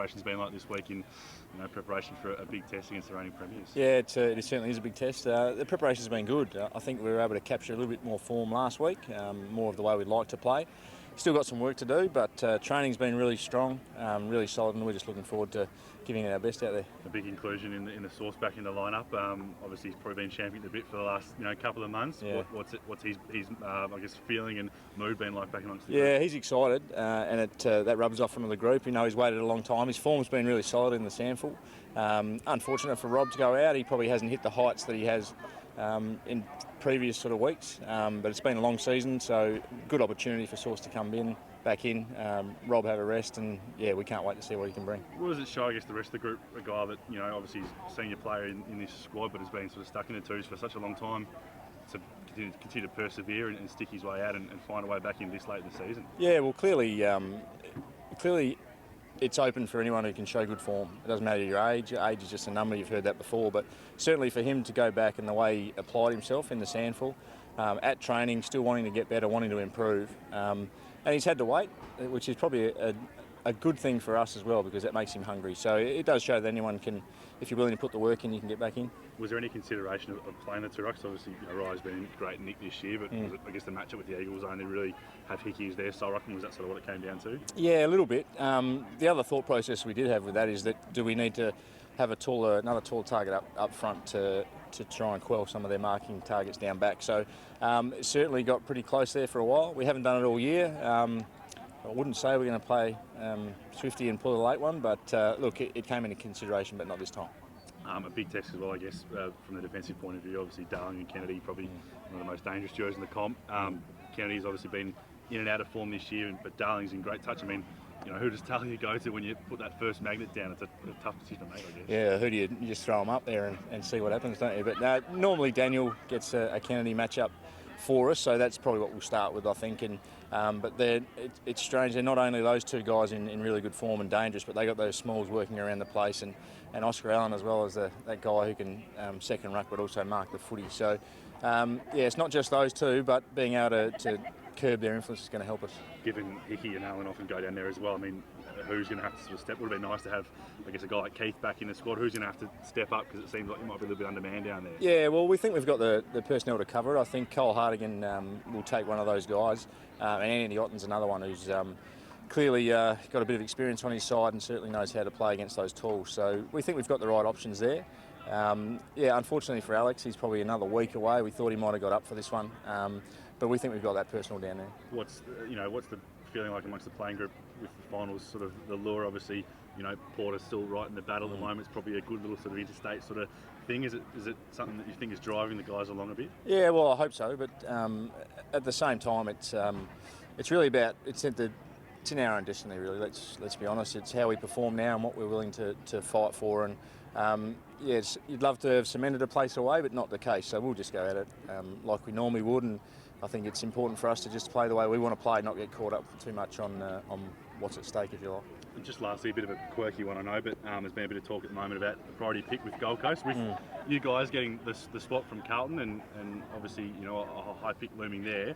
preparation's been like this week in preparation for a big test against the reigning premiers? Yeah, it certainly is a big test. The preparation's been good. I think we were able to capture a little bit more form last week, more of the way we'd like to play. Still got some work to do, but training's been really strong, really solid, and we're just looking forward to giving it our best out there. A big inclusion in the Source back in the lineup. Obviously, he's probably been championed a bit for the last couple of months. Yeah. What's his I guess feeling and mood been like back amongst the group? group? He's excited, and that rubs off from the group. He's waited a long time. His form's been really solid in the SANFL. Unfortunate for Rob to go out. He probably hasn't hit the heights that he has in previous sort of weeks, but it's been a long season, so good opportunity for Source to come back in. Rob have a rest, and we can't wait to see what he can bring. What does it show, I guess, the rest of the group, a guy that obviously is a senior player in this squad, but has been sort of stuck in the twos for such a long time, to continue to persevere and stick his way out and find a way back in this late in the season? Yeah, well, clearly it's open for anyone who can show good form. It doesn't matter your age. Age is just a number. You've heard that before. But certainly for him to go back and the way he applied himself in the SANFL, at training, still wanting to get better, wanting to improve. And he's had to wait, which is probably a good thing for us as well, because that makes him hungry. So it does show that anyone can, if you're willing to put the work in, you can get back in. Was there any consideration of playing the two rucks? Obviously, Rye's been great Nick this year, but I guess the matchup with the Eagles only really have Hickey as their sole ruckman. Was that sort of what it came down to? Yeah, a little bit. The other thought process we did have with that is that do we need to have another tall target up front to try and quell some of their marking targets down back. So it certainly got pretty close there for a while. We haven't done it all year. I wouldn't say we're going to play Swifty and pull a late one, but look, it came into consideration, but not this time. A big test as well, I guess, from the defensive point of view. Obviously, Darling and Kennedy probably one of the most dangerous duos in the comp. Kennedy's obviously been in and out of form this year, but Darling's in great touch. I mean, who does Talia go to when you put that first magnet down? It's a tough decision to make, I guess. Yeah, who do you just throw them up there and see what happens, don't you? But normally Daniel gets a Kennedy matchup for us, so that's probably what we'll start with, I think. And but it's strange. They're not only those two guys in really good form and dangerous, but they got those smalls working around the place, and Oscar Allen as well as that guy who can second ruck but also mark the footy. So it's not just those two, but being able to curb their influence is going to help us. Given Hickey and Allen often go down there as well, I mean, who's going to have to sort of step? Would have been nice to have, I guess, a guy like Keith back in the squad. Who's going to have to step up, because it seems like he might be a little bit undermanned down there? Yeah, well, we think we've got the personnel to cover it. I think Cole Hartigan will take one of those guys, and Andy Otten's another one who's clearly got a bit of experience on his side and certainly knows how to play against those tools. So we think we've got the right options there. Unfortunately for Alex, he's probably another week away. We thought he might have got up for this one, but we think we've got that personnel down there. What's the feeling like amongst the playing group with the finals? Sort of the lure, obviously. Porter's still right in the battle at the moment. It's probably a good little sort of interstate sort of thing. Is it something that you think is driving the guys along a bit? Yeah, well, I hope so. But at the same time, it's really about it's in our own destiny, really. Let's be honest. It's how we perform now and what we're willing to fight for. And you'd love to have cemented a place away, but not the case. So we'll just go at it like we normally would. And I think it's important for us to just play the way we want to play, not get caught up too much on what's at stake, if you like. And just lastly, a bit of a quirky one, I know, but there's been a bit of talk at the moment about the priority pick with Gold Coast. With you guys getting the spot from Carlton and obviously a high pick looming there,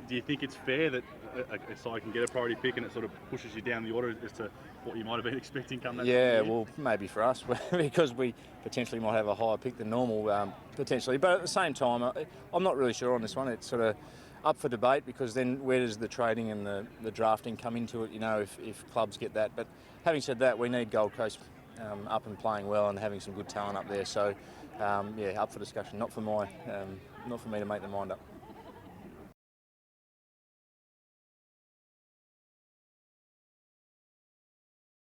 do you think it's fair that a side can get a priority pick and it sort of pushes you down the order as to what you might have been expecting come that Yeah, well, maybe for us, because we potentially might have a higher pick than normal, potentially. But at the same time, I'm not really sure on this one. It's sort of up for debate, because then where does the trading and the drafting come into it, if clubs get that. But having said that, we need Gold Coast up and playing well and having some good talent up there. So, up for discussion, not for me to make the mind up.